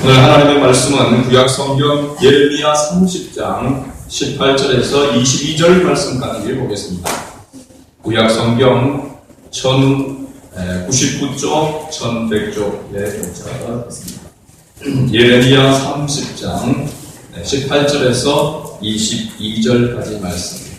오늘 하나님의 말씀은 구약 성경 예레미야 30장 18절에서 22절 말씀까지 보겠습니다. 구약 성경 1099쪽, 1100쪽의 경차가 있습니다. 예레미야 30장 18절에서 22절까지 말씀.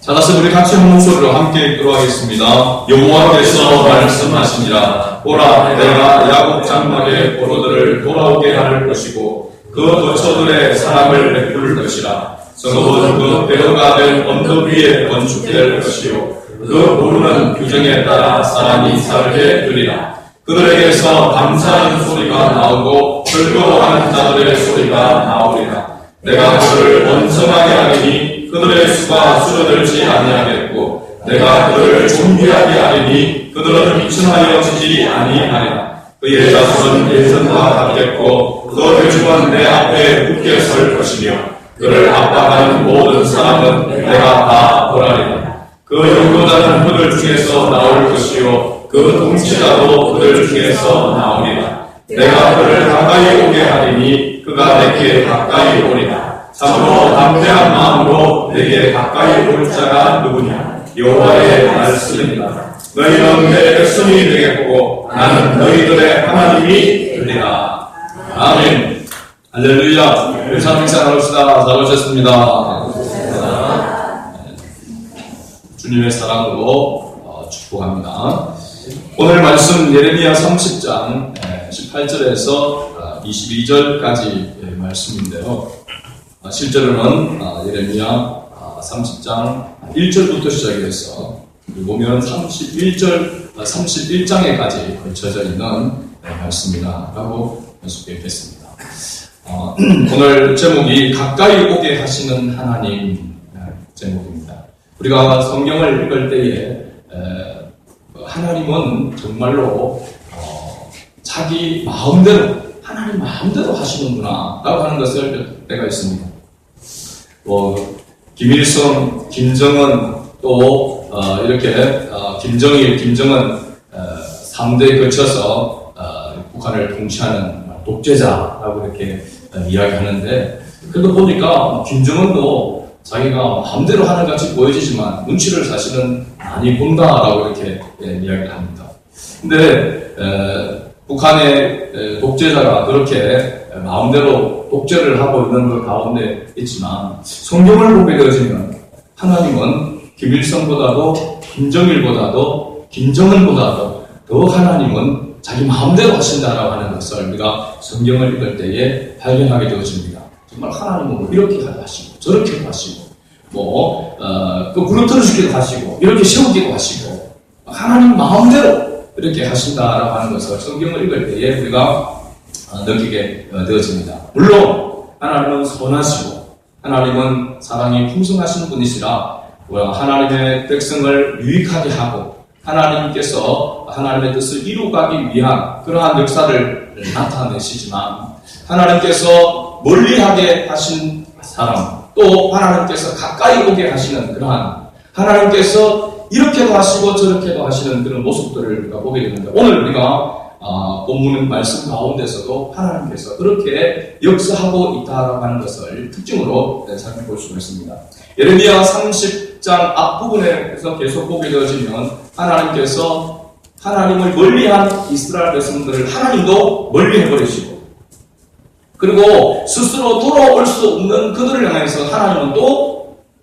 찾아서 우리 같이 한 목소리로 함께 읽도록하겠습니다. 여호와께서 말씀하시니라. 보라, 내가 야곱 장막의 포로들을 돌아오게 할 것이고 그 도처들의 사랑을 베풀 것이라. 성읍은 그 배후가 된 언덕 위에 건축될 것이요 그 보루는 규정에 따라 사람이 살게 되리라. 그들에게서 감사하는 소리가 나오고 즐거워하는 자들의 소리가 나오리라. 내가 그들을 원성하게 하리니 그들의 수가 줄어들지 아니하겠고 내가 그들을 존귀하게 하리니 그들은 미천하여지지 아니하리라. 그의 자손은 예전과 같겠고 그 대중은 내 앞에 굳게 설 것이며 그를 압박하는 모든 사람은 내가 다 벌하리라. 그 용도자는 그들 중에서 나올 것이요 그 통치자도 그들 중에서 나오리라. 내가 그를 가까이 오게 하리니 그가 내게 가까이 오리라. 참으로 담대한 마음으로 내게 가까이 올 자가 누구냐? 여호와의 말씀입니다. 너희는 내 백성이 되겠고 나는 너희들의 하나님이 되리라. 아멘. 할렐루야. 우리 참 칭찬합시다. 잘 오셨습니다. 주님의 사랑으로 축복합니다. 오늘 말씀 예레미야 30장 18절에서 22절까지 말씀인데요. 실제로는 예레미야 30장 1절부터 시작해서 보면 31장에까지 걸쳐져 있는 말씀이다라고 연습했습니다. 오늘 제목이 가까이 오게 하시는 하나님 제목입니다. 우리가 성경을 읽을 때에 하나님은 정말로 자기 마음대로 하나님 마음대로 하시는구나 라고 하는 것을 알 때가 있습니다. 김일성, 김정은 또 이렇게 김정일, 김정은 3대에 거쳐서 북한을 통치하는 독재자라고 이렇게 이야기하는 그래도 보니까 김정은도 자기가 마음대로 하는 같이 보여지지만 눈치를 사실은 많이 본다라고 이렇게 이야기를 합니다. 근데 북한의 독재자가 그렇게 마음대로 독재를 하고 있는 것 가운데 있지만 성경을 보게 되어지면 하나님은 김일성보다도 김정일보다도 김정은보다도 더 하나님은 자기 마음대로 하신다라고 하는 것을 우리가 성경을 읽을 때에 발견하게 되어집니다. 정말 하나님은 이렇게 하시고 저렇게 하시고 또 무너뜨리기도 하시고 이렇게 세우기도 하시고 하나님 마음대로 이렇게 하신다라고 하는 것을 성경을 읽을 때에 우리가 느끼게 되어집니다. 물론 하나님은 선하시고 하나님은 사랑이 풍성하신 분이시라 하나님의 백성을 유익하게 하고 하나님께서 하나님의 뜻을 이루가기 위한 그러한 역사를 나타내시지만 하나님께서 멀리하게 하신 사람 또 하나님께서 가까이 오게 하시는 그러한 하나님께서 이렇게도 하시고 저렇게도 하시는 그런 모습들을 우리가 보게 됩니다. 오늘 우리가 본문 말씀 가운데서도 하나님께서 그렇게 역사하고 있다라고 하는 것을 특징으로 살펴볼 수가 있습니다. 예레미야 30장 앞부분에서 계속 보게 되어지면 하나님께서 하나님을 멀리한 이스라엘 백성들을 하나님도 멀리해버리시고 그리고 스스로 돌아올 수 없는 그들을 향해서 하나님은 또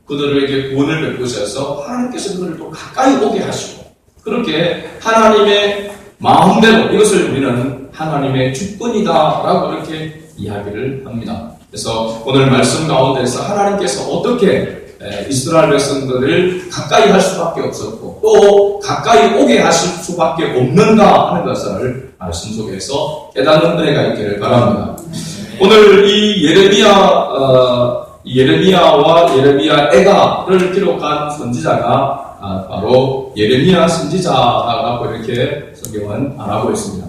그들에게 구원을 베푸셔서 하나님께서 그들을 또 가까이 오게 하시고 그렇게 하나님의 마음대로 이것을 우리는 하나님의 주권이다라고 이렇게 이야기를 합니다. 그래서 오늘 말씀 가운데서 하나님께서 어떻게 이스라엘 백성들을 가까이 할 수밖에 없었고 또 가까이 오게 하실 수밖에 없는가 하는 것을 말씀 속에서 깨닫는 은혜가 있기를 바랍니다. 오늘 이 예레미야와 예레미야 애가를 기록한 선지자가 바로 예레미야 선지자라고 이렇게 성경은 말하고 있습니다.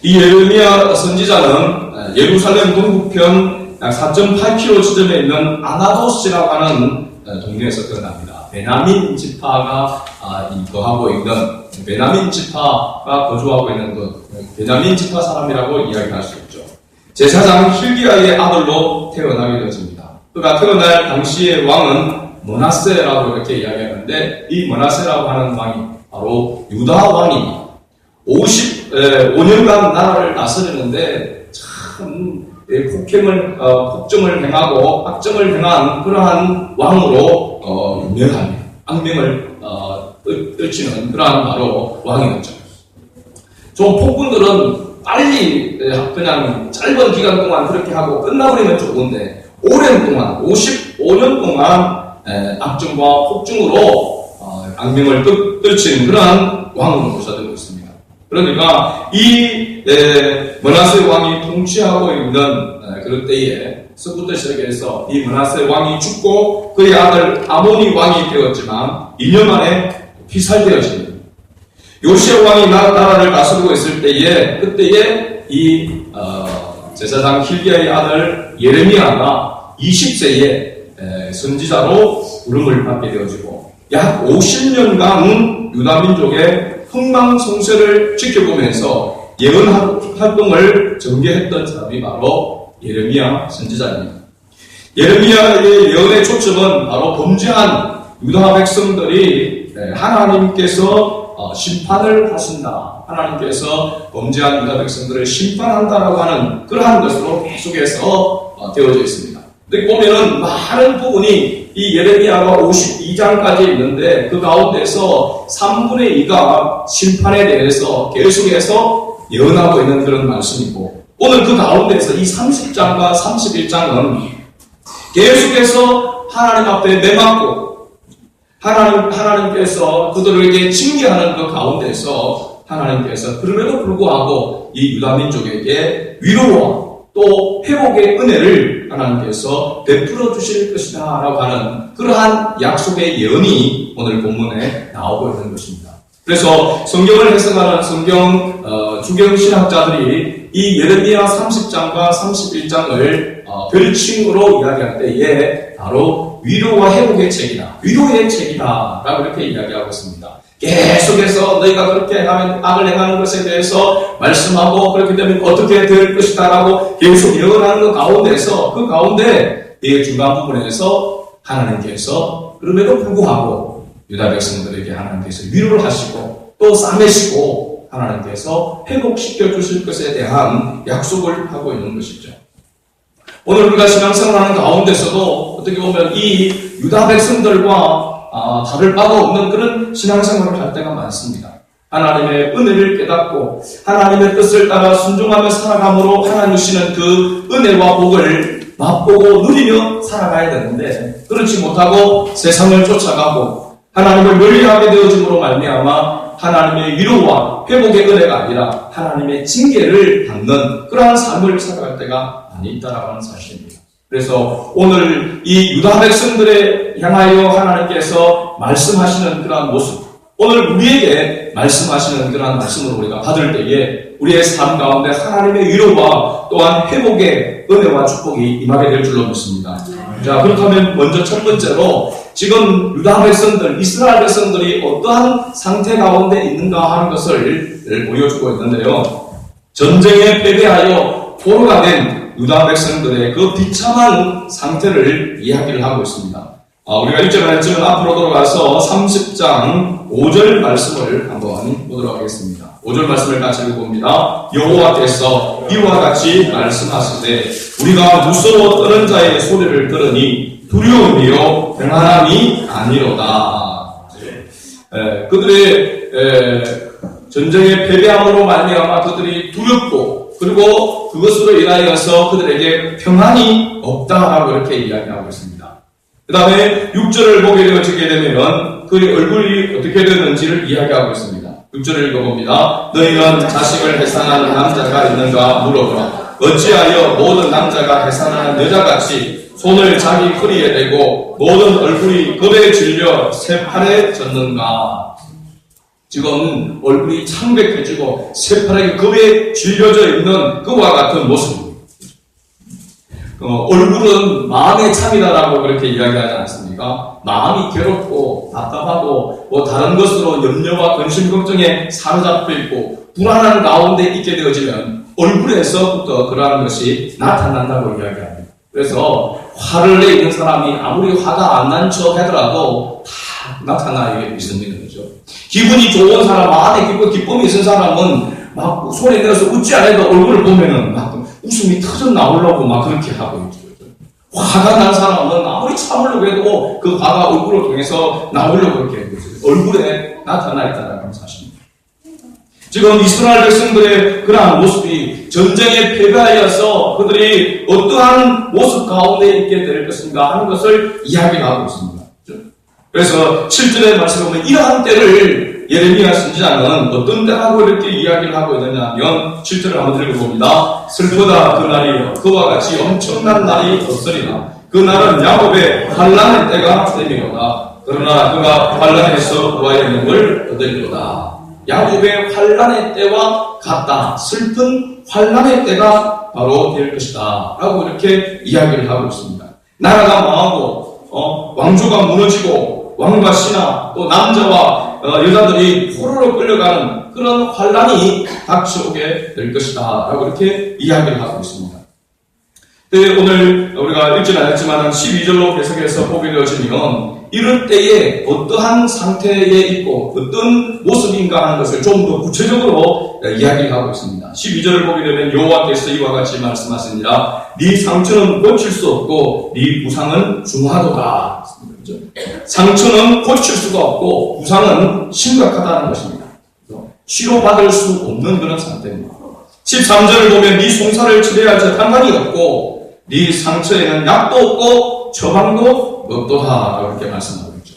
이 예레미야 선지자는 예루살렘 동북편 약 4.8km 지점에 있는 아나도스라고 하는 동네에서 태어납니다. 베냐민 지파가 거하고 있는 베냐민 지파가 거주하고 있는 베냐민 지파 사람이라고 이야기할 수 있죠. 제사장 hil기야의 아들로 태어나게 되었습니다. 그가 태어날 당시의 왕은 므낫세라고 이렇게 이야기하는데, 이 므낫세라고 하는 왕이 바로 유다 왕입니다. 55년간 나라를 다스렸는데 참 폭정을 행하고 악정을 행한 그러한 왕으로 유명합니다. 악명을 떨치는 그러한 바로 왕이었죠. 좀 폭군들은 빨리 그냥 짧은 기간 동안 그렇게 하고 끝나버리면 좋은데, 오랜 동안 55년 동안 악정과 폭증으로 악명을 떨친 그러한 왕으로 모셔지고 있습니다. 그러니까 이 므낫세 왕이 통치하고 있는 그런 때에 스부터 시작해서 이 므낫세 왕이 죽고 그의 아들 아모니 왕이 되었지만 2년 만에 피살되어집니다. 요시야 왕이 나라를 다스리고 있을 때에, 그때에 이 제사장 hil기야의 아들 예레미야가 20세에 선지자로 부름을 받게 되어지고, 약 50년간 유다 민족의 흥망성쇠를 지켜보면서 예언 활동을 전개했던 사람이 바로 예레미야 선지자입니다. 예레미야의 예언의 초점은 바로 범죄한 유다 백성들이 하나님께서 심판을 하신다, 하나님께서 범죄한 유다 백성들을 심판한다라고 하는 그러한 것으로 계속해서 되어져 있습니다. 근데 보면은 많은 부분이 이 예레미야가 52장까지 있는데, 그 가운데서 3분의 2가 심판에 대해서 계속해서 예언하고 있는 그런 말씀이고, 오늘 그 가운데서 이 30장과 31장은 계속해서 하나님 앞에 매맞고 하나님께서 그들에게 징계하는 그 가운데서 하나님께서 그럼에도 불구하고 이 유다 민족에게 위로와 또 회복의 은혜를 하나님께서 베풀어 주실 것이다 라고 하는 그러한 약속의 예언이 오늘 본문에 나오고 있는 것입니다. 그래서 성경을 해석하는 성경 주경신학자들이 이 예레미야 30장과 31장을 별칭으로 이야기할 때에 바로 위로와 회복의 책이다, 위로의 책이다 라고 이렇게 이야기하고 있습니다. 계속해서 너희가 그렇게 하면 악을 행하는 것에 대해서 말씀하고, 그렇게 되면 어떻게 될 것이다 라고 계속 예언하는 것 가운데서, 그 가운데 이 중간 부분에서 하나님께서 그럼에도 불구하고 유다 백성들에게 하나님께서 위로를 하시고 또 싸매시고 하나님께서 회복시켜 주실 것에 대한 약속을 하고 있는 것이죠. 오늘 우리가 신앙생활하는 가운데서도 어떻게 보면 이 유다 백성들과 다를 바가 없는 그런 신앙생활을 할 때가 많습니다. 하나님의 은혜를 깨닫고 하나님의 뜻을 따라 순종하며 살아감으로 하나님 주시는 그 은혜와 복을 맛보고 누리며 살아가야 되는데, 그렇지 못하고 세상을 쫓아가고 하나님을 멀리하게 되어짐으로 말미암아 하나님의 위로와 회복의 은혜가 아니라 하나님의 징계를 받는 그러한 삶을 살아갈 때가 많이 있다라고 하는 사실입니다. 그래서 오늘 이 유다 백성들에 향하여 하나님께서 말씀하시는 그러한 모습, 오늘 우리에게 말씀하시는 그러한 말씀을 우리가 받을 때에 우리의 삶 가운데 하나님의 위로와 또한 회복의 은혜와 축복이 임하게 될 줄로 믿습니다. 자, 그렇다면 먼저 첫 번째로 지금 유다 백성들, 이스라엘 백성들이 어떠한 상태 가운데 있는가 하는 것을 보여주고 있는데요. 전쟁에 패배하여 포로가 된 유다 백성들의 그 비참한 상태를 이야기를 하고 있습니다. 우리가 1절을 했지만 앞으로 돌아가서 30장 5절 말씀을 한번 보도록 하겠습니다. 5절 말씀을 같이 읽어봅니다. 여호와께서 이와 같이 말씀하시되 우리가 무서워 떠는 자의 소리를 들으니 두려움이요 평안함이 아니로다. 그들의 전쟁에 패배함으로 말미암아 그들이 두렵고, 그리고 그것으로 인하여서 그들에게 평안이 없다라고 이렇게 이야기하고 있습니다. 그 다음에 6절을 보게 되어지게 되면 그의 얼굴이 어떻게 되는지를 이야기하고 있습니다. 6절을 읽어봅니다. 너희는 자식을 해산하는 남자가 있는가 물어보라. 어찌하여 모든 남자가 해산하는 여자같이 손을 자기 허리에 대고 모든 얼굴이 겁에 질려 새파래 졌는가. 지금 얼굴이 창백해지고 새파랗게 겁에 질려져 있는 그와 같은 모습입니다. 얼굴은 마음의 참이다라고 그렇게 이야기하지 않습니까? 마음이 괴롭고 답답하고 다른 것으로 염려와 근심 걱정에 사로잡혀 있고 불안한 가운데 있게 되어지면 얼굴에서부터 그러한 것이 나타난다고 이야기합니다. 그래서 화를 내 있는 사람이 아무리 화가 안 난 척 하더라도 다 나타나 있는 거죠. 기분이 좋은 사람, 마음에 기쁨이 있는 사람은 막 소리 내서 웃지 않아도 얼굴을 보면은 막 웃음이 터져 나오려고 막 그렇게 하고 있죠. 화가 난 사람은 아무리 참으려고 해도 그 화가 얼굴을 통해서 나오려고 그렇게 해요. 얼굴에 나타나 있다는 사실입니다. 지금 이스라엘 백성들의 그러한 모습이 전쟁에 패배하여서 그들이 어떠한 모습 가운데 있게 될 것인가 하는 것을 이야기하고 있습니다. 그래서 7절의 말씀에 보면 이러한 때를 예레미야 선지자는 어떤 때라고 이렇게 이야기를 하고 있느냐 하면 7절을 한번 읽어봅니다. 슬프다 그 날이여 그와 같이 엄청난 날이 없으리라. 그 날은 야곱의 환난의 때가 되리로다. 그러나 그가 환난에서 구하여 능을 얻으리로다. 야곱의 환난의 때와 같다. 슬픈 환난의 때가 바로 될 것이다 라고 이렇게 이야기를 하고 있습니다. 나라가 망하고 왕조가 무너지고 왕과 신하 또 남자와 여자들이 포로로 끌려가는 그런 환난이 닥쳐오게 될 것이다 라고 이렇게 이야기를 하고 있습니다. 오늘 우리가 읽지는 않았지만 12절로 계속해서 보게 되어지면 이럴 때에 어떠한 상태에 있고 어떤 모습인가 하는 것을 좀 더 구체적으로 이야기하고 있습니다. 12절을 보게 되면 여호와께서 이와 같이 말씀하시니라 네 상처는 고칠 수 없고 네 부상은 중하도다. 상처는 고칠 수가 없고 부상은 심각하다는 것입니다. 치료받을 수 없는 그런 상태입니다. 13절을 보면 네 송사를 치료할 자 상관이 없고 네 상처에는 약도 없고 처방도 없도다 이렇게 말씀하고 있죠.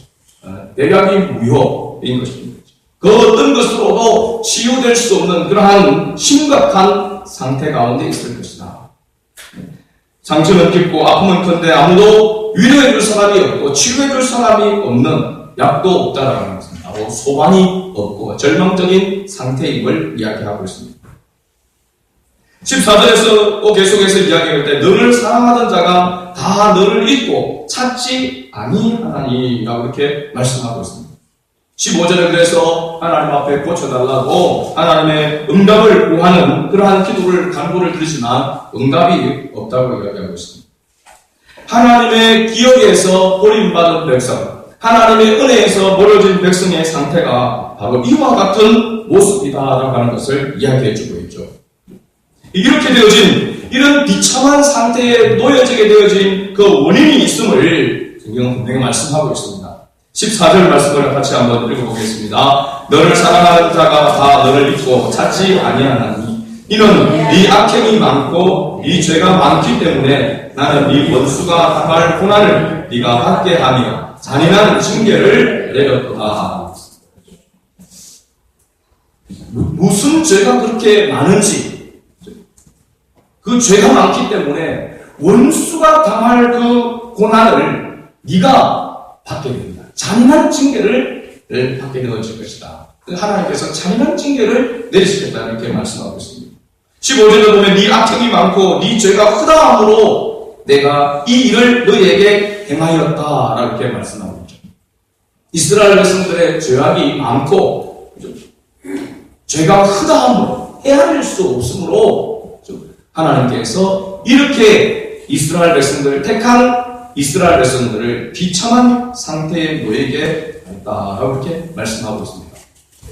대략이 무효인 것입니다. 그 어떤 것으로도 치유될 수 없는 그러한 심각한 상태 가운데 있을 것이다. 상처는 깊고 아픔은 큰데 아무도 위로해 줄 사람이 없고 치료해 줄 사람이 없는 약도 없다라는 것입니다. 바로 소망이 없고 절망적인 상태임을 이야기하고 있습니다. 14절에서 또 계속해서 이야기할 때 너를 사랑하던 자가 다 너를 잊고 찾지 아니하나니라고 이렇게 말씀하고 있습니다. 15절에 그래서 하나님 앞에 고쳐달라고 하나님의 응답을 구하는 그러한 기도를 간구를 드리지만 응답이 없다고 이야기하고 있습니다. 하나님의 기억에서 버림받은 백성, 하나님의 은혜에서 멀어진 백성의 상태가 바로 이와 같은 모습이다라고 하는 것을 이야기해주고 있죠. 이렇게 되어진 이런 비참한 상태에 놓여지게 되어진 그 원인이 있음을 성경은 분명히 말씀하고 있습니다. 14절 말씀을 같이 한번 읽어보겠습니다. 너를 사랑하는 자가 다 너를 잊고 찾지 아니하나니 이는 네 악행이 많고 네 죄가 많기 때문에 나는 네 원수가 당할 고난을 네가 받게 하며 잔인한 징계를 내렸도다. 무슨 죄가 그렇게 많은지 그 죄가 많기 때문에 원수가 당할 그 고난을 네가 받게 됩니다. 잔인한 징계를 받게 되어질 것이다. 하나님께서 잔인한 징계를 내리시겠다 이렇게 말씀하고 있습니다. 15절에 보면 네 악행이 많고 네 죄가 크다함으로 내가 이 일을 너희에게 행하였다 이렇게 말씀하고 있죠. 이스라엘 백성들의 죄악이 많고 죄가 크다함으로 헤아릴 수 없으므로 하나님께서 이렇게 이스라엘 백성들을 택한 이스라엘 백성들을 비참한 상태에 놓이게 했다라고 이렇게 말씀하고 있습니다.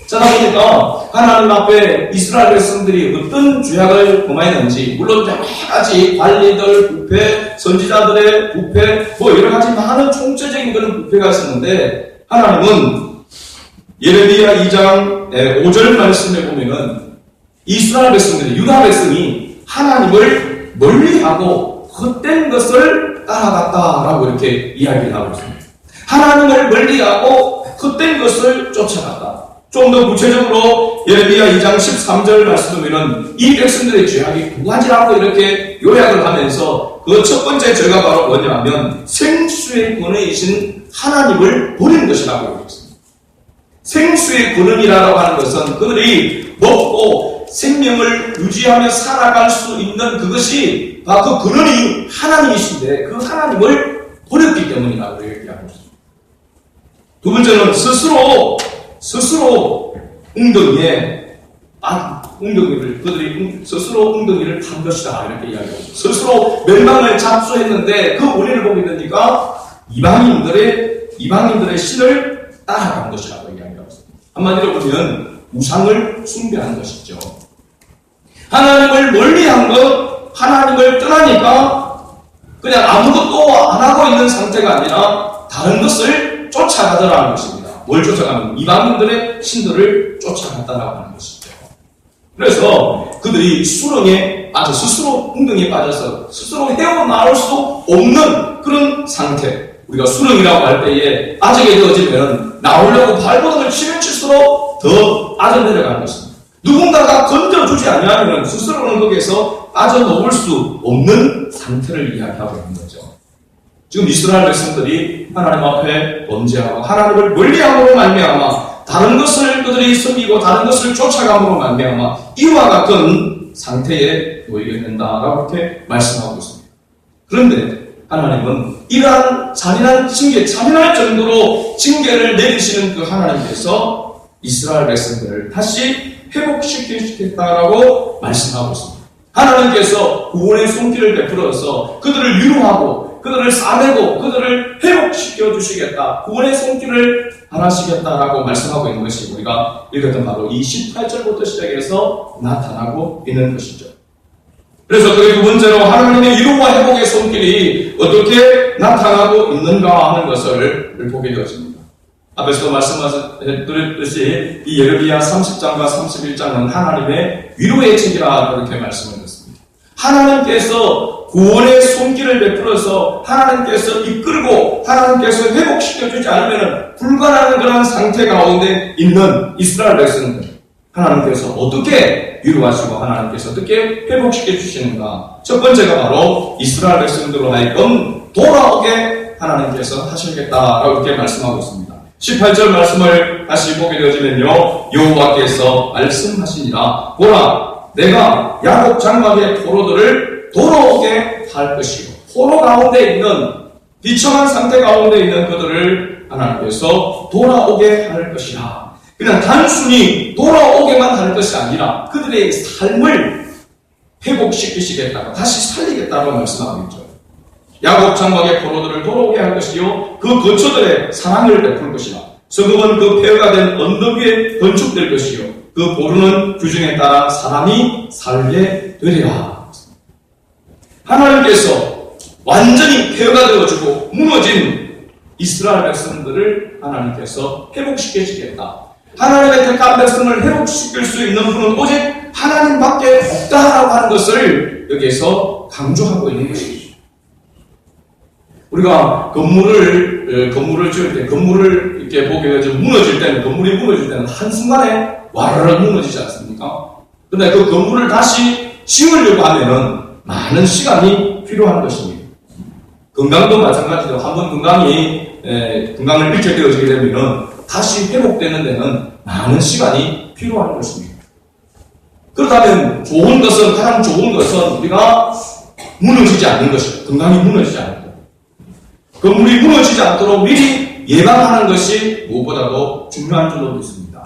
자, 보니까 하나님 앞에 이스라엘 백성들이 어떤 죄악을 범하였는지 물론 여러 가지 관리들 부패, 선지자들의 부패, 여러 가지 많은 총체적인 그런 부패가 있었는데 하나님은 예레미야 2장 5절 말씀에 보면은 이스라엘 백성들이 유다 백성이 하나님을 멀리하고 헛된 것을 따라갔다라고 이렇게 이야기를 하고 있습니다. 하나님을 멀리하고 헛된 것을 쫓아갔다. 좀 더 구체적으로 예레미야 2장 13절 말씀을 이 백성들의 죄악이 두 가지라고 이렇게 요약을 하면서 그 첫 번째 죄가 바로 뭐냐면 생수의 근원이신 하나님을 버린 것이라고 얘기했습니다. 생수의 근원이라고 하는 것은 그들이 먹고 생명을 유지하며 살아갈 수 있는 그것이 그 근원이 하나님이신데 그 하나님을 버렸기 때문이라고 얘기하고 있습니다. 두 번째는 스스로 그들이 스스로 웅덩이를 탄 것이다. 이렇게 이야기하고 있습니다. 스스로 멸망을 잡수했는데 그 원인을 보게 되니까 이방인들의 신을 따라간 것이라고 이야기하고 있습니다. 한마디로 보면 우상을 숭배한 것이죠. 하나님을 멀리한 것, 하나님을 떠나니까 그냥 아무것도 안 하고 있는 상태가 아니라 다른 것을 쫓아가더라는 것입니다. 뭘 쫓아가는? 이방인들의 신들을 쫓아갔다라고 하는 것이죠. 그래서 그들이 수렁에 빠져 스스로 웅덩이에 빠져서 스스로 헤어나올 수 없는 그런 상태. 우리가 수렁이라고 할 때에 빠지게 되어지면 나오려고 발버둥을 치면 칠수록 더 빠져 내려가는 것입니다. 누군가가 건져주지 않으면 스스로는 거기에서 빠져나올 수 없는 상태를 이야기하고 있는 거죠. 지금 이스라엘 백성들이 하나님 앞에 범죄하고 하나님을 멀리함으로 말미암아 다른 것을 그들이 섬기고 다른 것을 쫓아감으로 말미암아 이와 같은 상태에 놓이게 된다라고 이렇게 말씀하고 있습니다. 그런데 하나님은 이러한 잔인한 징계, 잔인할 정도로 징계를 내리시는 그 하나님께서 이스라엘 백성들을 다시 회복시키겠다라고 말씀하고 있습니다. 하나님께서 구원의 손길을 베풀어서 그들을 위로하고 그들을 싸매고 그들을 회복시켜 주시겠다. 구원의 손길을 하시겠다라고 말씀하고 있는 것이 우리가 읽었던 바로 이 18절부터 시작해서 나타나고 있는 것이죠. 그래서 그 두 번째로 하나님의 위로와 회복의 손길이 어떻게 나타나고 있는가 하는 것을 보게 되었습니다. 앞에서도 말씀드렸듯이 이 예레미야 30장과 31장은 하나님의 위로의 책이라 그렇게 말씀드렸습니다. 하나님께서 구원의 손길을 베풀어서 하나님께서 이끌고 하나님께서 회복시켜주지 않으면 불가능한 그런 상태 가운데 있는 이스라엘 백성들, 하나님께서 어떻게 위로하시고 하나님께서 어떻게 회복시켜 주시는가. 첫 번째가 바로 이스라엘 백성들로 하여금 돌아오게 하나님께서 하시겠다라고 이렇게 말씀하고 있습니다. 18절 말씀을 다시 보게 되어지면요, 여호와께서 말씀하시니라. 보라, 내가 야곱 장막의 포로들을 돌아오게 할 것이요. 포로 가운데 있는 비참한 상태 가운데 있는 그들을 하나님께서 돌아오게 할 것이라. 그냥 단순히 돌아오게만 할 것이 아니라 그들의 삶을 회복시키시겠다고 다시 살리겠다고 말씀하고 있죠. 야곱 장막의 포로들을 돌아오게 할 것이요, 그 거처들의 사랑을 베풀 것이라. 성읍은 그 폐허가 된 언덕 위에 건축될 것이요, 그 보르는 규정에 따라 사람이 살게 되리라. 하나님께서 완전히 폐허가 되어지고 무너진 이스라엘 백성들을 하나님께서 회복시켜주겠다. 하나님의 택한 백성을 회복시킬 수 있는 분은 오직 하나님밖에 없다라고 하는 것을 여기에서 강조하고 있는 것이죠. 우리가 건물을 지을 때, 건물을 이렇게 보게 되면 무너질 때는, 건물이 무너질 때는 한순간에 와르르 무너지지 않습니까? 근데 그 건물을 다시 지으려고 하면은 많은 시간이 필요한 것입니다. 건강도 마찬가지로 한번 건강을 잃게 되어지게 되면은 다시 회복되는 데는 많은 시간이 필요한 것입니다. 그렇다면 가장 좋은 것은 우리가 무너지지 않는 것입니다. 건강이 무너지지 않는 것. 건물이 무너지지 않도록 미리 예방하는 것이 무엇보다도 중요한 줄로 믿습니다.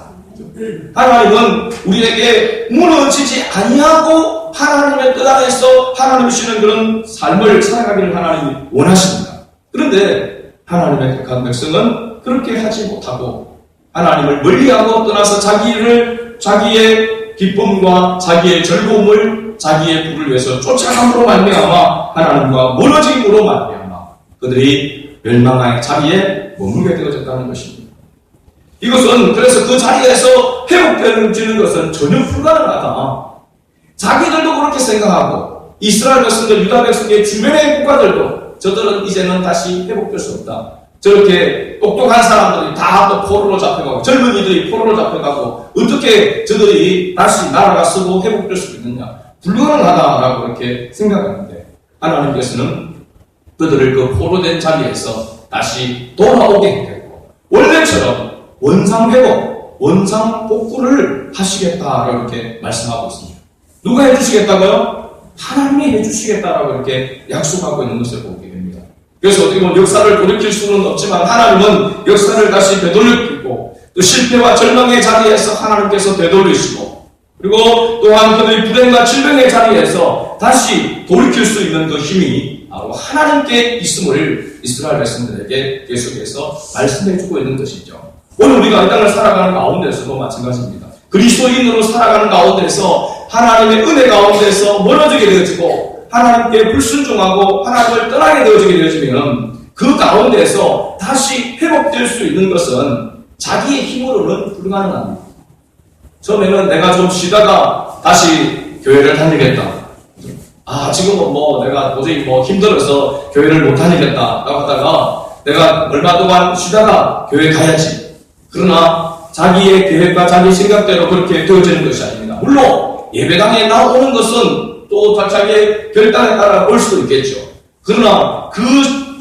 하나님은 우리에게 무너지지 아니하고 하나님의 뜻 안에서 하나님이 주시는 그런 삶을 살아가기를 하나님이 원하십니다. 그런데 하나님의 택한 백성은 그렇게 하지 못하고 하나님을 멀리하고 떠나서 자기의 기쁨과 자기의 즐거움을 자기의 부를 위해서 쫓아감으로 말미암아 하나님과 멀어짐으로 말미암아 그들이 멸망의 자리에 머물게 되어졌다는 것입니다. 이것은 그래서 그 자리에서 회복되는 것은 전혀 불가능하다. 자기들도 그렇게 생각하고 이스라엘 백성들, 유다 백성의 주변의 국가들도 저들은 이제는 다시 회복될 수 없다. 저렇게 똑똑한 사람들이 다 또 포로로 잡혀가고 젊은이들이 포로로 잡혀가고 어떻게 저들이 다시 나라가 서고 회복될 수 있느냐. 불가능하다라고 그렇게 생각하는데 하나님께서는 그들을 그 포로된 자리에서 다시 돌아오게 되고 원래처럼 원상회복, 원상복구를 하시겠다라고 이렇게 말씀하고 있습니다. 누가 해주시겠다고요? 하나님이 해주시겠다라고 이렇게 약속하고 있는 것을 보게 됩니다. 그래서 어떻게 보면 역사를 돌이킬 수는 없지만 하나님은 역사를 다시 되돌리고 또 실패와 절망의 자리에서 하나님께서 되돌리시고 그리고 또한 그들의 불행과 질병의 자리에서 다시 돌이킬 수 있는 그 힘이 바로 하나님께 있음을 이스라엘 백성들에게 계속해서 말씀해주고 있는 것이죠. 오늘 우리가 이 땅을 살아가는 가운데서도 마찬가지입니다. 그리스도인으로 살아가는 가운데서 하나님의 은혜 가운데서 멀어지게 되어지고 하나님께 불순종하고 하나님을 떠나게 되어지게 되어지면 그 가운데서 다시 회복될 수 있는 것은 자기의 힘으로는 불가능합니다. 처음에는 내가 좀 쉬다가 다시 교회를 다니겠다. 지금은 내가 도저히 힘들어서 교회를 못 다니겠다라고 하다가 내가 얼마 동안 쉬다가 교회 가야지. 그러나 자기의 계획과 자기 생각대로 그렇게 되어지는 것이 아닙니다. 물론 예배당에 나오는 것은 또 자기의 결단에 따라 올 수도 있겠죠. 그러나 그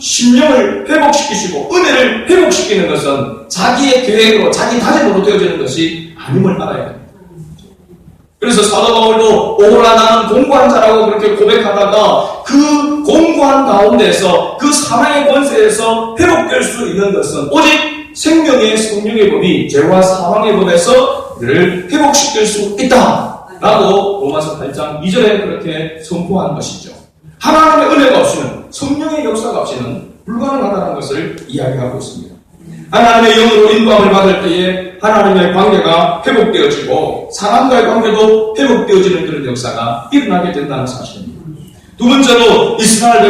심령을 회복시키시고 은혜를 회복시키는 것은 자기의 계획으로 자기 다짐으로 되어지는 것이 아님을 알아야 됩니다. 그래서 사도 바울도 오호라 나는 공고한 자라고 그렇게 고백하다가 그 공고한 가운데서 그 사망의 권세에서 회복될 수 있는 것은 오직 생명의 성령의 법이 죄와 사망의 법에서 우리를 회복시킬 수 있다라고 로마서 8장 2절에 그렇게 선포한 것이죠. 하나님의 은혜가 없이는 성령의 역사가 없이는 불가능하다는 것을 이야기하고 있습니다. 하나님의 영으로 인도함을 받을 때에 하나님의 관계가 회복되어지고 사람과의 관계도 회복되어지는 그런 역사가 일어나게 된다는 사실입니다. 두 번째로 이스라엘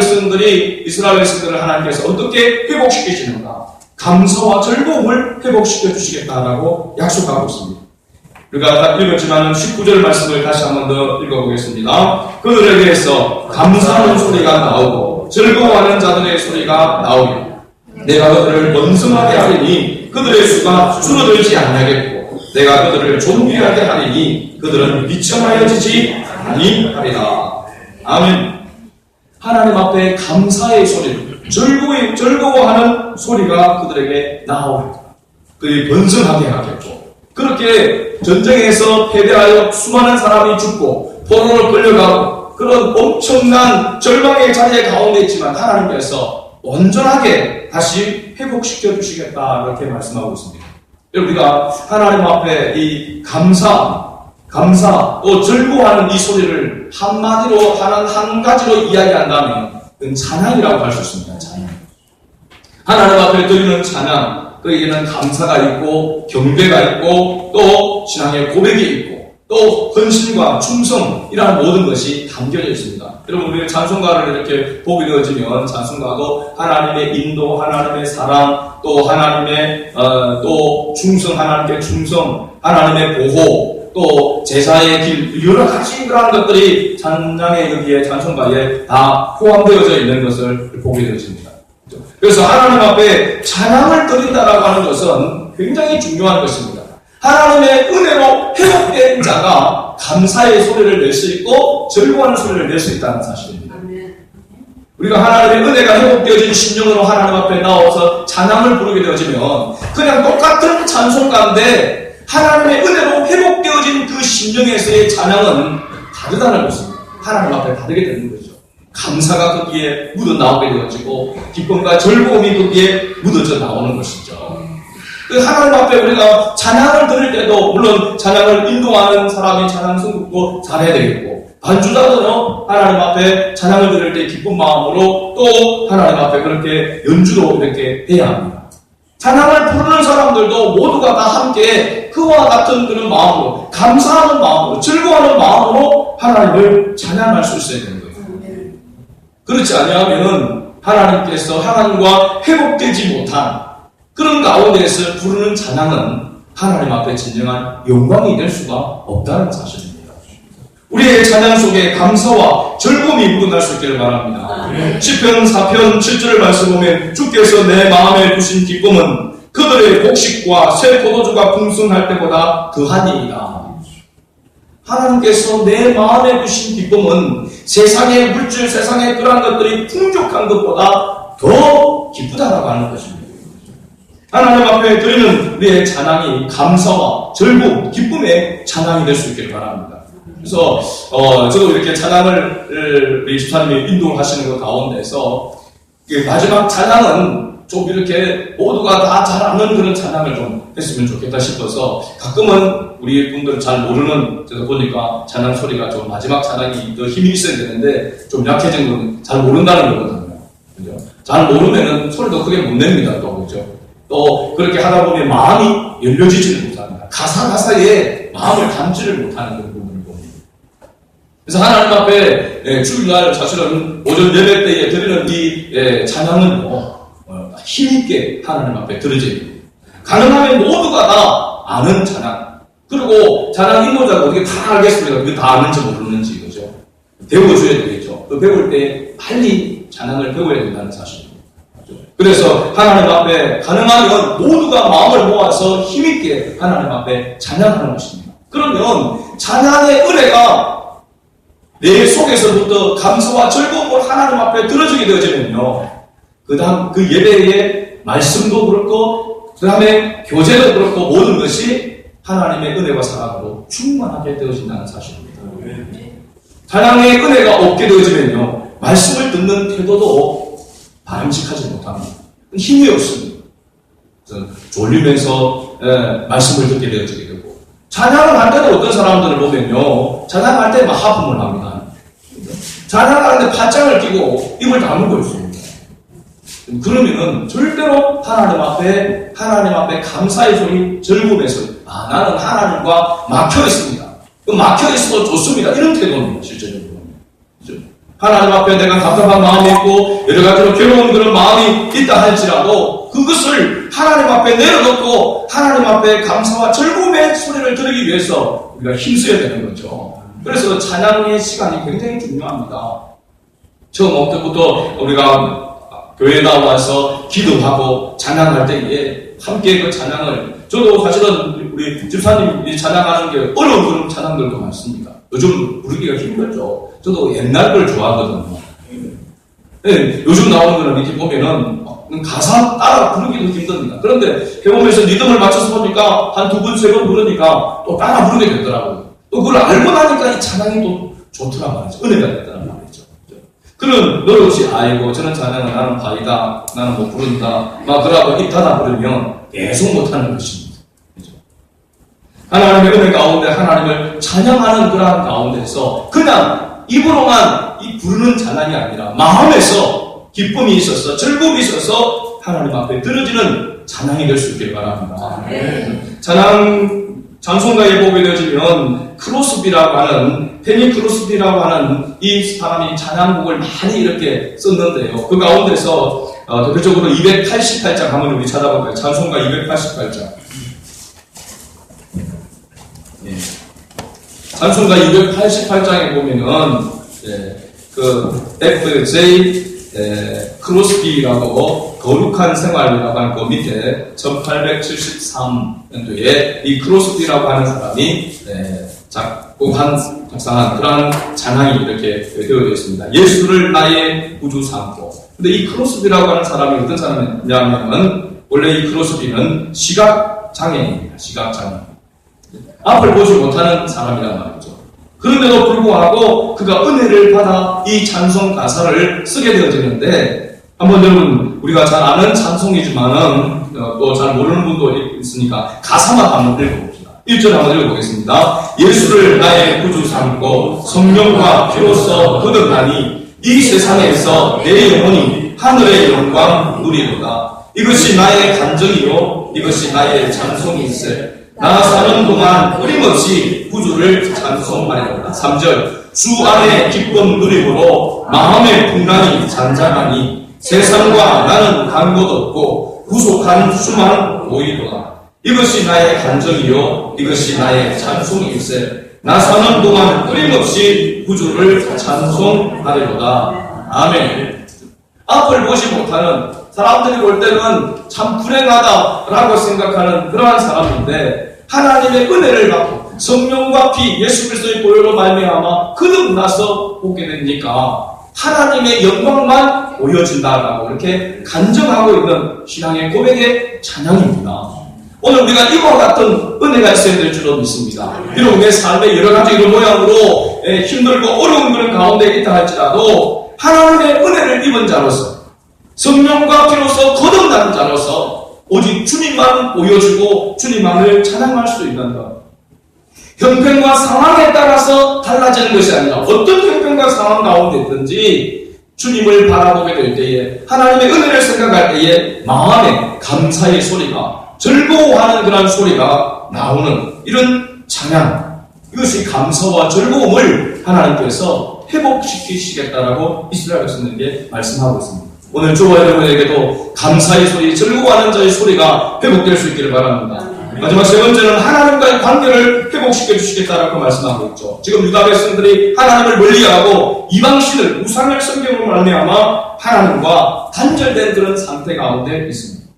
백성들을 하나님께서 어떻게 회복시키시는가? 감사와 즐거움을 회복시켜 주시겠다라고 약속하고 있습니다. 우리가 아까 읽었지만 19절 말씀을 다시 한 번 더 읽어보겠습니다. 그들에게서 감사하는 소리가 나오고 즐거워하는 자들의 소리가 나오며 내가 그들을 번성하게 하리니 그들의 수가 줄어들지 아니하겠고 내가 그들을 존귀하게 하리니 그들은 비천하여지지 아니하리라. 아멘. 하나님 앞에 감사의 소리를 즐거워하는 소리가 그들에게 나오고 그들이 번성하게 하겠고 그렇게 전쟁에서 패배하여 수많은 사람이 죽고 포로로 끌려가고 그런 엄청난 절망의 자리에 가운데 있지만 하나님께서 온전하게 다시 회복시켜 주시겠다 이렇게 말씀하고 있습니다. 우리가 하나님 앞에 이 감사 또 즐거워하는 이 소리를 한마디로 한 가지로 이야기한다면 그건 찬양이라고 할 수 있습니다. 찬양. 하나님 앞에 드리는 찬양, 거기에는 감사가 있고 경배가 있고 또 신앙의 고백이 있고 또 헌신과 충성이라는 모든 것이 담겨져 있습니다. 여러분 우리 찬송가를 이렇게 보게 되어지면 찬송가도 하나님의 인도, 하나님의 사랑, 또 하나님의 또 충성, 하나님께 충성, 하나님의 보호, 또 제사의 길 여러 가지 그러한 것들이 찬양의 여기에 찬송가에 다 포함되어져 있는 것을 보게 되어집니다. 그래서 하나님 앞에 찬양을 드린다라고 하는 것은 굉장히 중요한 것입니다. 하나님의 은혜로 회복된 자가 감사의 소리를 낼 수 있고 즐거워하는 소리를 낼 수 있다는 사실입니다. 우리가 하나님의 은혜가 회복되어진 심령으로 하나님 앞에 나와서 찬양을 부르게 되어지면 그냥 똑같은 찬송가인데 하나님의 은혜로 회복되어진 그 심령에서의 찬양은 다르다는 것입니다. 하나님 앞에 다르게 되는 거죠. 감사가 거기에 묻어나오게 되어지고 기쁨과 즐거움이 거기에 묻어져 나오는 것이죠. 하나님 앞에 우리가 찬양을 드릴 때도 물론 찬양을 인도하는 사람이 찬양 선곡도 잘해야 되겠고 반주자들은 하나님 앞에 찬양을 드릴 때 기쁜 마음으로 또 하나님 앞에 그렇게 연주도 이렇게 해야 합니다. 찬양을 부르는 사람들도 모두가 다 함께 그와 같은 그런 마음으로 감사하는 마음으로 즐거워하는 마음으로 하나님을 찬양할 수 있어야 되는 거예요. 그렇지 아니하면 하나님께서 하나님과 회복되지 못한 그런 가운데에서 부르는 찬양은 하나님 앞에 진정한 영광이 될 수가 없다는 사실입니다. 우리의 찬양 속에 감사와 즐거움이 묻어날 수 있기를 바랍니다. 시편 4편 7절을 말씀 보면 주께서 내 마음에 두신 기쁨은 그들의 곡식과 새 포도주가 풍성할 때보다 더하니이다. 하나님께서 내 마음에 두신 기쁨은 세상의 물질, 세상의 그러한 것들이 풍족한 것보다 더 기쁘다라고 하는 것입니다. 하나님 앞에 드리는 우리의 찬양이 감사와 즐거움, 기쁨의 찬양이 될 수 있기를 바랍니다. 그래서 저도 이렇게 찬양을 우리 집사님이 인도를 하시는 것 가운데서 마지막 찬양은 좀 이렇게 모두가 다 잘 아는 그런 찬양을 좀 했으면 좋겠다 싶어서 가끔은 우리 분들은 잘 모르는, 제가 보니까 찬양 소리가 좀 마지막 찬양이 더 힘이 있어야 되는데 좀 약해진 건 잘 모른다는 거거든요. 그죠? 잘 모르면은 소리도 크게 못 냅니다, 또. 그죠? 또 그렇게 하다 보면 마음이 열려지지를 못합니다. 가사에 마음을 담지를 못하는 그런 부분을 봅니다. 그래서 하나님 앞에 주일날 사실은 오전 예배 때에 드리는 이 찬양은요, 힘있게 하나님 앞에 드려져야 됩니다. 가능하면 모두가 다 아는 찬양. 그리고 찬양 인도자가 어떻게 다 알겠습니까? 그게 다 아는지 모르는지, 그죠? 배워줘야 되겠죠. 그 배울 때 빨리 찬양을 배워야 된다는 사실입니다. 그래서 하나님 앞에 가능하면 모두가 마음을 모아서 힘있게 하나님 앞에 찬양하는 것입니다. 그러면 찬양의 은혜가 내 속에서부터 감사와 즐거움을 하나님 앞에 들어주게 되어지면요, 그 다음 그 예배의 말씀도 그렇고 그 다음에 교제도 그렇고 모든 것이 하나님의 은혜와 사랑으로 충만하게 되어진다는 사실입니다. 찬양의 은혜가 없게 되어지면요, 말씀을 듣는 태도도 바람직하지 못합니다. 힘이 없습니다. 졸리면서 말씀을 듣게 되어지게 되고, 찬양을 할 때도 어떤 사람들을 보면요, 찬양할 때 막 하품을 합니다. 찬양하는데 팔짱을 끼고 입을 다물고 있습니다. 그러면은 절대로 하나님 앞에 감사의 소리, 즐거움의 소리, 나는 하나님과 막혀 있습니다. 막혀 있어도 좋습니다. 이런 태도입니다, 실제적으로. 하나님 앞에 내가 답답한 마음이 있고 여러 가지로 괴로운 그런 마음이 있다 할지라도 그것을 하나님 앞에 내려놓고 하나님 앞에 감사와 즐거움의 소리를 들으기 위해서 우리가 힘써야 되는 거죠. 그래서 찬양의 시간이 굉장히 중요합니다. 처음 때부터 우리가 교회에 나와서 기도하고 찬양할 때에 함께 그 찬양을, 저도 사실은 우리 집사님이 찬양하는 게 어려운 그런 찬양들도 많습니다. 요즘 부르기가 힘들죠. 저도 옛날 걸 좋아하거든요. 네, 요즘 나오는 거는 이렇게 보면은 가사 따라 부르기도 힘듭니다. 그런데 해보면서 리듬을 맞춰서 보니까 한 두 번, 세 번 부르니까 또 따라 부르게 되더라고요. 또 그걸 알고 나니까 이 찬양이 또 좋더란 말이죠. 은혜가 됐다는 말이죠. 그런 노릇이, 아이고 저는 찬양은 나는 바이다, 나는 못 부른다 막 그러고 입타다 부르면 계속 못하는 것입니다. 그렇죠? 하나님의 은혜 가운데 하나님을 찬양하는 그러한 가운데서 그냥 입으로만 이 부르는 찬양이 아니라 마음에서 기쁨이 있어서 즐거움이 있어서 하나님 앞에 들어지는 찬양이 될 수 있길 바랍니다. 찬송가에 보게 되어지면 크로스비라고 하는, 페니 크로스비라고 하는 이 사람이 찬양곡을 많이 이렇게 썼는데요. 그 가운데서 대표적으로 288장 한번 우리 찾아볼까요? 찬송가 288장. 찬송가 288장에 보면은 그 FJ 크로스비라고 거룩한 생활이라고 하는 그 밑에 1873년도에 이 크로스비라고 하는 사람이 작상한 그러한 찬양이 이렇게 되어져 있습니다. 예수를 나의 구주 삼고. 근데 이 크로스비라고 하는 사람이 어떤 사람이냐면 원래 이 크로스비는 시각장애인입니다. 시각장애인. 앞을 보지 못하는 사람이란 말이죠. 그런데도 불구하고 그가 은혜를 받아 이 찬송 가사를 쓰게 되어지는데, 한번 여러분 우리가 잘 아는 찬송이지만은 또 잘 모르는 분도 있으니까 가사만 한번 읽어봅시다. 1절 한번 읽어보겠습니다. 예수를 나의 구주 삼고 성령과 피로써 거듭나니 이 세상에서 내 영혼이 하늘의 영광 누리도다. 이것이 나의 간증이요 이것이 나의 찬송이세. 나 사는 동안 끊임없이 구주를 찬송하리로다. 3절 주 안에 기쁨 누림으로 마음의 풍랑이 잔잔하니 세상과 나는 간 곳 없고 구속한 수만 보이도다. 이것이 나의 간증이요 이것이 나의 찬송일세. 나 사는 동안 끊임없이 구주를 찬송하리로다. 아멘. 앞을 보지 못하는 사람들이 볼 때는 참 불행하다라고 생각하는 그러한 사람인데, 하나님의 은혜를 받고 성령과 피 예수 그리스도의 보혈로 말미암아 거듭나서 보게 되니까 하나님의 영광만 보여진다라고 이렇게 간증하고 있는 신앙의 고백의 찬양입니다. 오늘 우리가 이와 같은 은혜가 있어야 될 줄로 믿습니다. 비록 내 삶의 여러 가지 이런 모양으로 힘들고 어려운 그런 가운데 있다 할지라도 하나님의 은혜를 입은 자로서 성령과 비로소 거듭난 자로서 오직 주님만 보여주고 주님만을 찬양할 수 있는 것. 형편과 상황에 따라서 달라지는 것이 아니라 어떤 형편과 상황 가운데 있든지 주님을 바라보게 될 때에 하나님의 은혜를 생각할 때에 마음에 감사의 소리가 즐거워하는 그런 소리가 나오는 이런 찬양, 이것이 감사와 즐거움을 하나님께서 회복시키시겠다라고 이스라엘 백성들에게 말씀하고 있습니다. 오늘 저와 여러분에게도 감사의 소리, 즐거워하는 자의 소리가 회복될 수 있기를 바랍니다. 마지막 세 번째는 하나님과의 관계를 회복시켜 주시겠다라고 말씀하고 있죠. 지금 유다 백성들이 하나님을 멀리하고 이방신을 우상을 섬김으로 말미암아 하나님과 단절된 그런 상태 가운데 있습니다.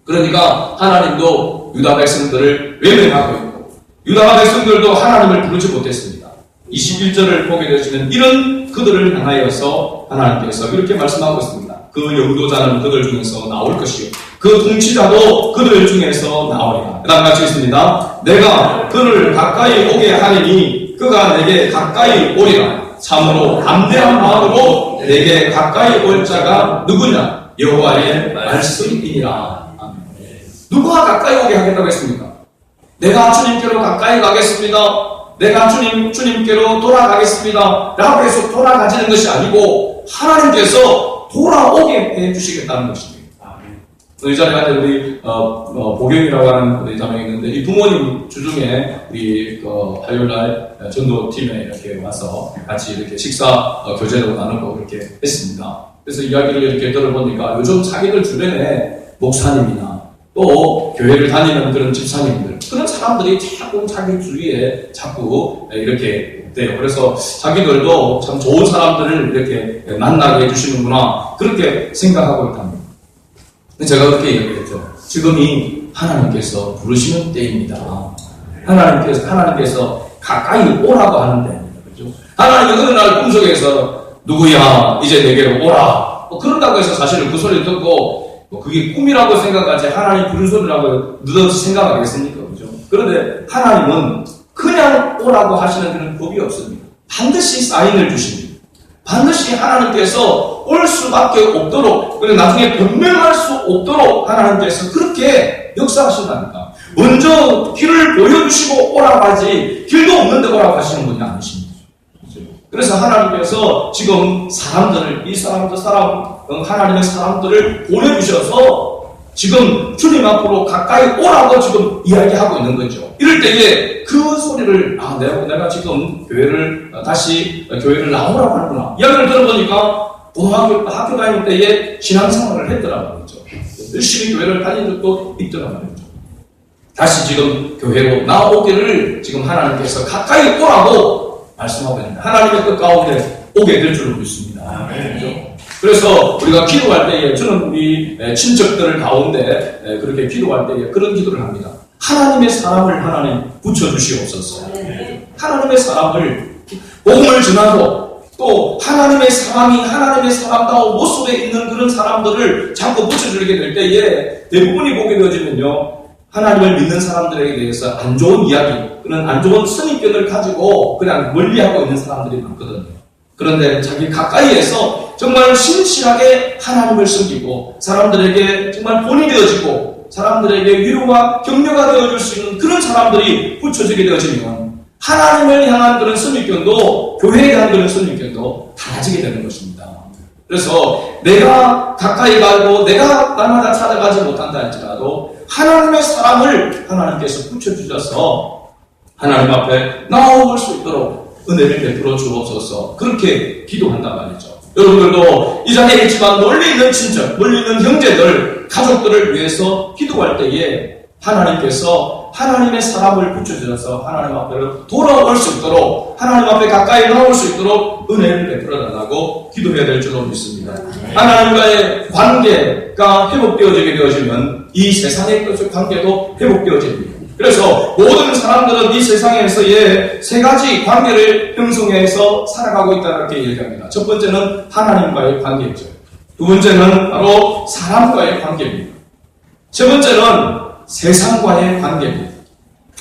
그러니까 하나님도 유다 백성들을 외면하고 있고 유다 백성들도 하나님을 부르지 못했습니다. 21절을 보게 되시면 이런 그들을 향하여서 하나님께서 이렇게 말씀하고 있습니다. 그 영도자는 그들 중에서 나올 것이요 그 통치자도 그들 중에서 나오리라. 그 다음 같이 있습니다. 내가 그를 가까이 오게 하리니 그가 내게 가까이 오리라. 참으로 담대한 마음으로 내게 가까이 올 자가 누구냐? 여호와의 말씀이니라. 누가 가까이 오게 하겠다고 했습니까? 내가 주님께로 가까이 가겠습니다. 내가 주님께로 돌아가겠습니다. 라고 해서 돌아가지는 것이 아니고 하나님께서 돌아오게 해주시겠다는 것입니다. 이 자리에 우리 보경이라고 하는 우리 자매가 있는데 이 부모님 주중에 우리 화요일날 전도팀에 이렇게 와서 같이 이렇게 식사 교제로 나누고 그렇게 했습니다. 그래서 이야기를 이렇게 들어보니까 요즘 자기들 주변에 목사님이나 또 교회를 다니는 그런 집사님들 그런 사람들이 자꾸 자기 주위에 자꾸 이렇게 돼요. 그래서 자기들도 참 좋은 사람들을 이렇게 만나게 해주시는구나 그렇게 생각하고 있답니다. 제가 그렇게 얘기했죠. 지금이 하나님께서 부르시는 때입니다. 하나님께서 가까이 오라고 하는 때입니다. 그렇죠? 하나님이 어느 날 꿈속에서 누구야 이제 내게로 오라 그런다고 해서 사실은 그 소리를 듣고 그게 꿈이라고 생각하지 하나님 부른 소리라고 느닷없이 생각하겠습니까? 그죠? 그런데 하나님은 그냥 오라고 하시는 그런 법이 없습니다. 반드시 사인을 주십니다. 반드시 하나님께서 올 수밖에 없도록 그리고 나중에 변명할 수 없도록 하나님께서 그렇게 역사하신다니까. 먼저 길을 보여주시고 오라고 하지 길도 없는데 오라고 하시는 분이 아니십니다. 그래서 하나님께서 지금 하나님의 사람들을 보내주셔서 지금 주님 앞으로 가까이 오라고 지금 이야기하고 있는 거죠. 이럴 때에 그 소리를 내가 지금 다시 교회를 나오라고 하는구나. 이야기를 들어보니까 학교 다닐 때에 신앙생활을 했더라고요. 그렇죠? 열심히 교회를 다닌 적도 있더라고요. 그렇죠? 다시 지금 교회로 나오기를 지금 하나님께서 가까이 오라고 말씀하고 있습니다. 하나님의 뜻 가운데 오게 될 줄로 믿습니다. 그렇죠? 그래서 우리가 기도할 때에 저는 우리 친척들 가운데 그렇게 기도할 때에 그런 기도를 합니다. 하나님의 사람을 하나님 붙여주시옵소서. 하나님의 사람을 복음을 전하고 또 하나님의 사람다운 모습에 있는 그런 사람들을 자꾸 붙여주게 될 때에 대부분이 보게 되어지면요. 하나님을 믿는 사람들에게 대해서 안 좋은 이야기, 그런 안 좋은 선입견을 가지고 그냥 멀리하고 있는 사람들이 많거든요. 그런데 자기 가까이에서 정말 신실하게 하나님을 섬기고 사람들에게 정말 본이 되어지고 사람들에게 위로와 격려가 되어줄 수 있는 그런 사람들이 붙여지게 되어지면 하나님을 향한 그런 선입견도 교회에 대한 그런 선입견도 달라지게 되는 것입니다. 그래서 내가 가까이 가고 내가 날마다 찾아가지 못한다 할지라도 하나님의 사람을 하나님께서 붙여주셔서 하나님 앞에 나올 수 있도록 은혜를 베풀어 주옵소서. 그렇게 기도한단 말이죠. 여러분들도 이 자리에 있지만 멀리 있는 친척, 멀리 있는 형제들, 가족들을 위해서 기도할 때에 하나님께서 하나님의 사람을 붙여주셔서 하나님 앞으로 돌아올 수 있도록 하나님 앞에 가까이 나올 수 있도록 은혜를 베풀어 달라고 기도해야 될 줄로 믿습니다. 하나님과의 관계가 회복되어지게 되어지면 이 세상의 관계도 회복되어집니다. 그래서 모든 사람들은 이 세상에서의 세 가지 관계를 형성해서 살아가고 있다는 이렇게 얘기합니다. 첫 번째는 하나님과의 관계죠. 두 번째는 바로 사람과의 관계입니다. 세 번째는 세상과의 관계입니다.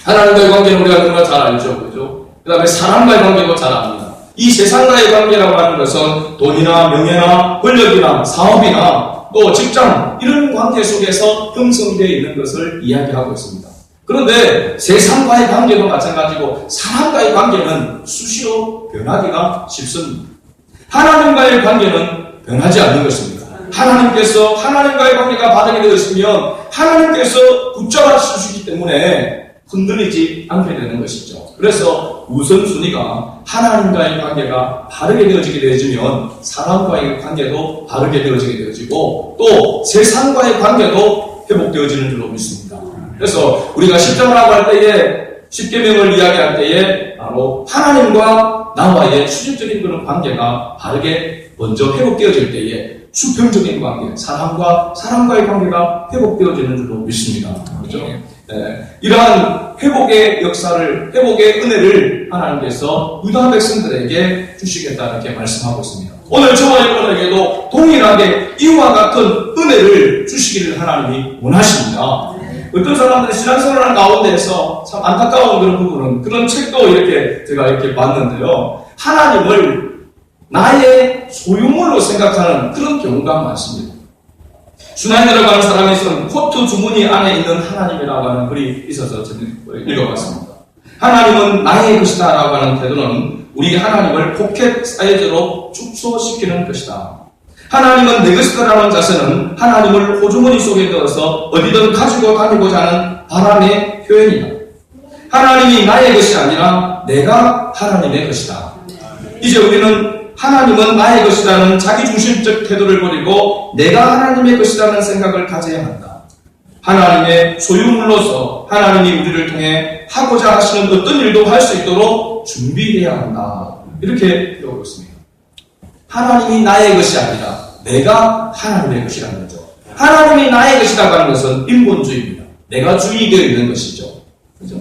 하나님과의 관계는 우리가 정말 잘 알죠. 그죠? 그 다음에 사람과의 관계도 잘 압니다. 이 세상과의 관계라고 하는 것은 돈이나 명예나 권력이나 사업이나 또 직장 이런 관계 속에서 형성되어 있는 것을 이야기하고 있습니다. 그런데 세상과의 관계도 마찬가지고 사람과의 관계는 수시로 변하기가 쉽습니다. 하나님과의 관계는 변하지 않는 것입니다. 하나님께서 하나님과의 관계가 바르게 되었으면 하나님께서 붙잡아 주시기 때문에 흔들리지 않게 되는 것이죠. 그래서 우선순위가 하나님과의 관계가 바르게 되어지게 되어지면 사람과의 관계도 바르게 되어지게 되어지고 또 세상과의 관계도 회복되어지는 줄로 믿습니다. 그래서 우리가 십자가라고 할 때에 십계명을 이야기할 때에 바로 하나님과 나와의 수직적인 그런 관계가 바르게 먼저 회복되어질 때에 수평적인 관계, 사람과의 관계가 회복되어지는 줄로 믿습니다. 그렇죠? 이러한 회복의 역사를, 회복의 은혜를 하나님께서 유다 백성들에게 주시겠다 이렇게 말씀하고 있습니다. 오늘 저와 여러분에게도 동일하게 이와 같은 은혜를 주시기를 하나님이 원하십니다. 어떤 사람들이 신앙생활하는 가운데에서 참 안타까운 그런 부분은 그런 책도 이렇게 제가 이렇게 봤는데요. 하나님을 나의 소유물로 생각하는 그런 경우가 많습니다. 슈나이더라고 하는 사람에서는 코트 주머니 안에 있는 하나님이라고 하는 글이 있어서 저는 읽어봤습니다. 하나님은 나의 것이다 라고 하는 태도는 우리 하나님을 포켓 사이즈로 축소시키는 것이다. 하나님은 내 것이다 라는 자세는 하나님을 호주머니 속에 넣어서 어디든 가지고 다니고자 하는 바람의 표현이다. 하나님이 나의 것이 아니라 내가 하나님의 것이다. 이제 우리는 하나님은 나의 것이라는 자기중심적 태도를 버리고 내가 하나님의 것이라는 생각을 가져야 한다. 하나님의 소유물로서 하나님이 우리를 통해 하고자 하시는 어떤 일도 할 수 있도록 준비해야 한다. 이렇게 배우고 있습니다. 하나님이 나의 것이 아니라 내가 하나님의 것이라는 거죠. 하나님이 나의 것이라고 하는 것은 인본주의입니다. 내가 주인이 되어 있는 것이죠. 그죠?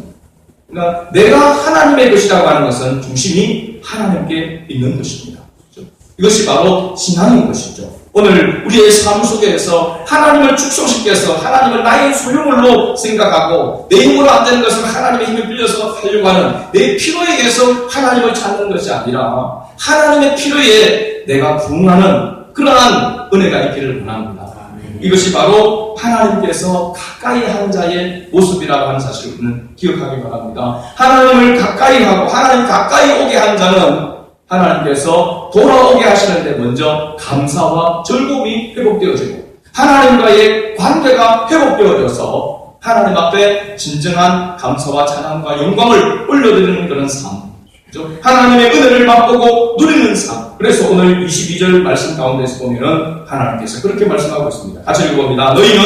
그러니까 내가 하나님의 것이라고 하는 것은 중심이 하나님께 있는 것입니다. 그죠? 이것이 바로 신앙인 것이죠. 오늘 우리의 삶 속에서 하나님을 축소시켜서 하나님을 나의 소유물로 생각하고 내 힘으로 안 되는 것을 하나님의 힘을 빌려서 하려고 하는 내 필요에 의해서 하나님을 찾는 것이 아니라 하나님의 필요에 내가 부응하는 그러한 은혜가 있기를 원합니다. 이것이 바로 하나님께서 가까이 하는 자의 모습이라고 하는 사실을 우리는 기억하기 바랍니다. 하나님을 가까이 하고 하나님 가까이 오게 한 자는 하나님께서 돌아오게 하시는데 먼저 감사와 즐거움이 회복되어지고 하나님과의 관계가 회복되어져서 하나님 앞에 진정한 감사와 찬양과 영광을 올려드리는 그런 삶, 하나님의 은혜를 맛보고 누리는 삶. 그래서 오늘 22절 말씀 가운데서 보면은 하나님께서 그렇게 말씀하고 있습니다. 같이 읽어봅니다. 너희는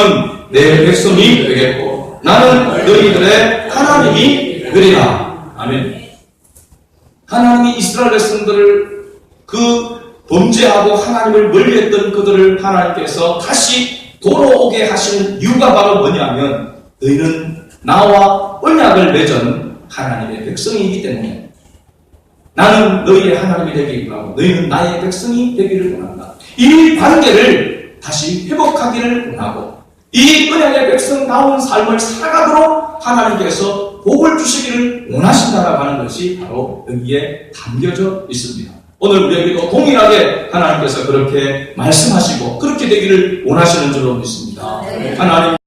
내 백성이 되겠고 나는 너희들의 하나님이 되리라. 아멘. 하나님이 이스라엘 백성들을 그 범죄하고 하나님을 멀리했던 그들을 하나님께서 다시 돌아오게 하시는 이유가 바로 뭐냐면 너희는 나와 언약을 맺은 하나님의 백성이기 때문에 나는 너희의 하나님이 되기를 원하고 너희는 나의 백성이 되기를 원한다. 이 관계를 다시 회복하기를 원하고 이 언약의 백성다운 삶을 살아가도록 하나님께서 복을 주시기를 원하신다라고 하는 것이 바로 여기에 담겨져 있습니다. 오늘 우리에게도 동일하게 하나님께서 그렇게 말씀하시고 그렇게 되기를 원하시는 줄로 믿습니다. 하나님